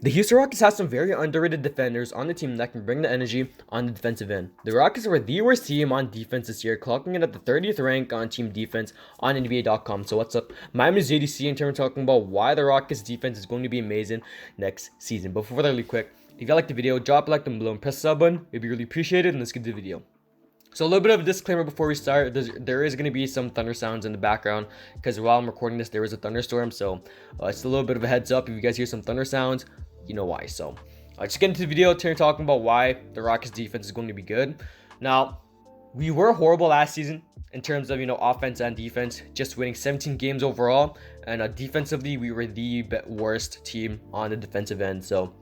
The Houston Rockets have some very underrated defenders on the team that can bring the energy on the defensive end. The Rockets were the worst team on defense this year, clocking in at the 30th rank on team defense on NBA.com. So what's up? My name is Jae'sean, and we're talking about why the Rockets defense is going to be amazing next season. But before that, really quick, if you like the video, drop a like down below and press the sub button. It'd be really appreciated, and let's get to the video. So a little bit of a disclaimer before we start. There is going to be some thunder sounds in the background because while I'm recording this, there is a thunderstorm. So it's a little bit of a heads up. If you guys hear some thunder sounds, you know why. So just get into the video, talking about why the Rockets defense is going to be good. Now, we were horrible last season in terms of, offense and defense, just winning 17 games overall. And defensively, we were the worst team on the defensive end. So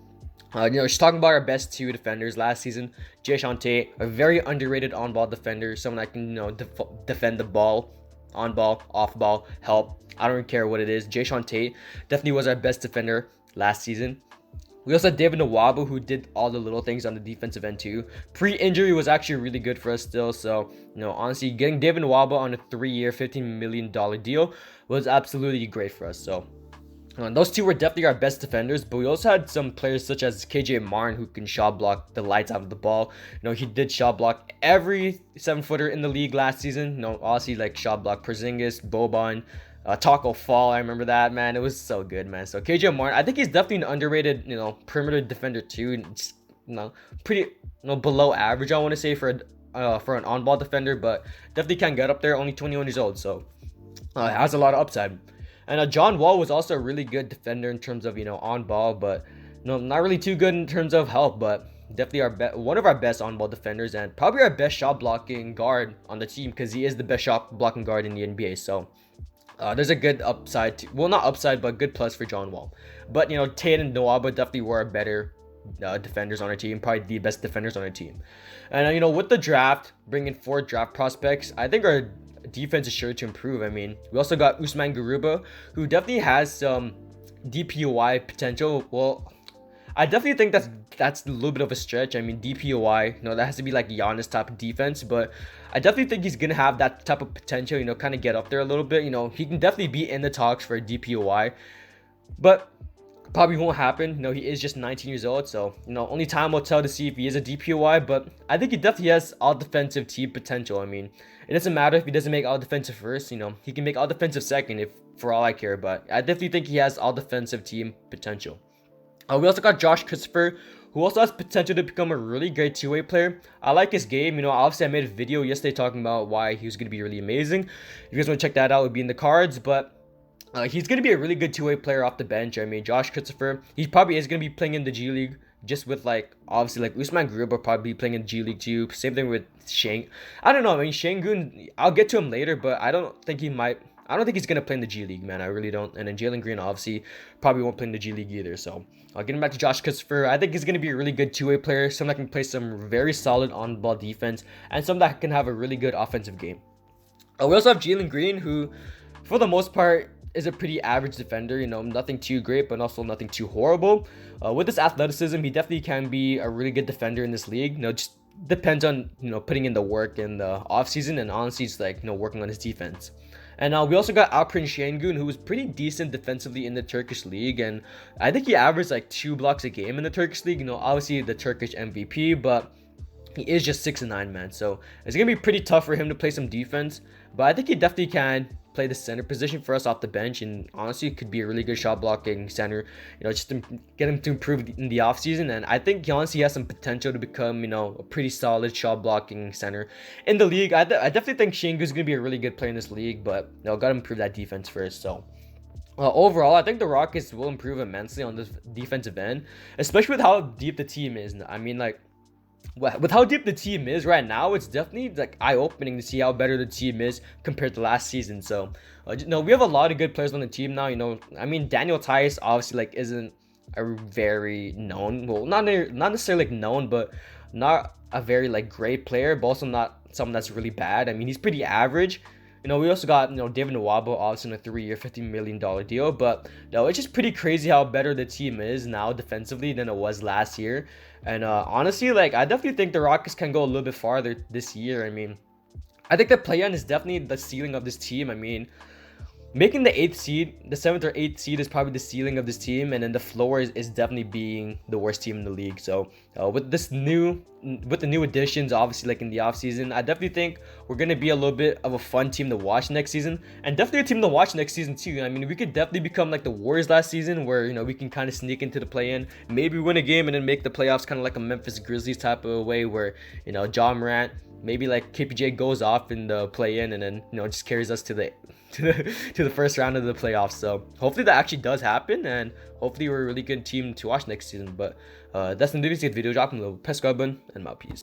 just talking about our best two defenders last season, Jae'sean, a very underrated on-ball defender, someone that can, defend the ball, on-ball, off-ball, help. I don't care what it is. Jae'sean definitely was our best defender last season. We also had David Nwaba, who did all the little things on the defensive end too. Pre-injury was actually really good for us still. So, honestly, getting David Nwaba on a 3-year, $15 million deal was absolutely great for us. So, those two were definitely our best defenders, but we also had some players such as KJ Martin who can shot block the lights out of the ball. He did shot block every 7-footer in the league last season. Honestly, like shot block Porzingis, Boban, Taco Fall. I remember that, man. It was so good, man. So KJ Martin, I think he's definitely an underrated, perimeter defender too. Just, pretty, below average, I want to say for an on-ball defender, but definitely can get up there. Only 21 years old, so has a lot of upside. And John Wall was also a really good defender in terms of, on ball, but not really too good in terms of help, but definitely one of our best on ball defenders and probably our best shot blocking guard on the team because he is the best shot blocking guard in the NBA. So there's a good upside, well, not upside, but good plus for John Wall. But Tate and Nwaba definitely were better defenders on our team, probably the best defenders on our team. And with the draft, bringing 4 draft prospects, I think our defense is sure to improve. I mean, we also got Usman Garuba, who definitely has some DPOY potential. Well, I definitely think that's a little bit of a stretch. I mean, DPOY, that has to be like Giannis type of defense, but I definitely think he's gonna have that type of potential. Kind of get up there a little bit. He can definitely be in the talks for a DPOY, but probably won't happen. He is just 19 years old, so only time will tell to see if he is a DPOY. But I think he definitely has all defensive team potential. I mean, it doesn't matter if he doesn't make all defensive first. He can make all defensive second, if for all I care. But I definitely think he has all defensive team potential. We also got Josh Christopher, who also has potential to become a really great two-way player. I like his game. Obviously I made a video yesterday talking about why he was going to be really amazing. If you guys want to check that out, it would be in the cards. But he's going to be a really good two-way player off the bench. I mean, Josh Christopher, he probably is going to be playing in the G League, just with obviously Usman Garuba probably be playing in the G League too. Same thing with Shane. I don't know. I mean, Şengün, I'll get to him later, but I don't think he's going to play in the G League, man. I really don't. And then Jalen Green, obviously, probably won't play in the G League either. So, getting back to Josh Christopher, I think he's going to be a really good two-way player. Someone that can play some very solid on-ball defense and someone that can have a really good offensive game. We also have Jalen Green, who, for the most part, is a pretty average defender. Nothing too great, but also nothing too horrible. With his athleticism, he definitely can be a really good defender in this league. Just depends on, putting in the work in the offseason and honestly, just working on his defense. And we also got Alperen Şengün, who was pretty decent defensively in the Turkish league. And I think he averaged 2 blocks a game in the Turkish league. Obviously the Turkish MVP, but he is just 6'9", man. So it's going to be pretty tough for him to play some defense. But I think he definitely can play the center position for us off the bench. And honestly, could be a really good shot blocking center, just to get him to improve in the offseason. And I think he honestly has some potential to become, a pretty solid shot blocking center in the league. I definitely think Şengün is going to be a really good player in this league, but got to improve that defense first. So overall, I think the Rockets will improve immensely on this defensive end, especially with how deep the team is. I mean, with how deep the team is right now, it's definitely eye-opening to see how better the team is compared to last season. So, we have a lot of good players on the team now. I mean, Daniel Theis obviously isn't a very known, well, not necessarily known, but not a very great player, but also not someone that's really bad. I mean, he's pretty average. We also got, David Nwaba, obviously on a 3-year, $15 million deal. But, it's just pretty crazy how better the team is now defensively than it was last year. And honestly, I definitely think the Rockets can go a little bit farther this year. I mean, I think the play-in is definitely the ceiling of this team. I mean, making the 8th seed, the 7th or 8th seed is probably the ceiling of this team, and then the floor is definitely being the worst team in the league. So with the new additions, obviously like in the offseason, I definitely think we're gonna be a little bit of a fun team to watch next season, and definitely a team to watch next season too. I mean, we could definitely become like the Warriors last season, where we can kind of sneak into the play-in, maybe win a game, and then make the playoffs, kind of like a Memphis Grizzlies type of a way, where John Morant, maybe like KPJ goes off in the play-in, and then just carries us to the to the first round of the playoffs. So hopefully that actually does happen, and hopefully we're a really good team to watch next season. But that's the video. Drop in the press button, and my peace.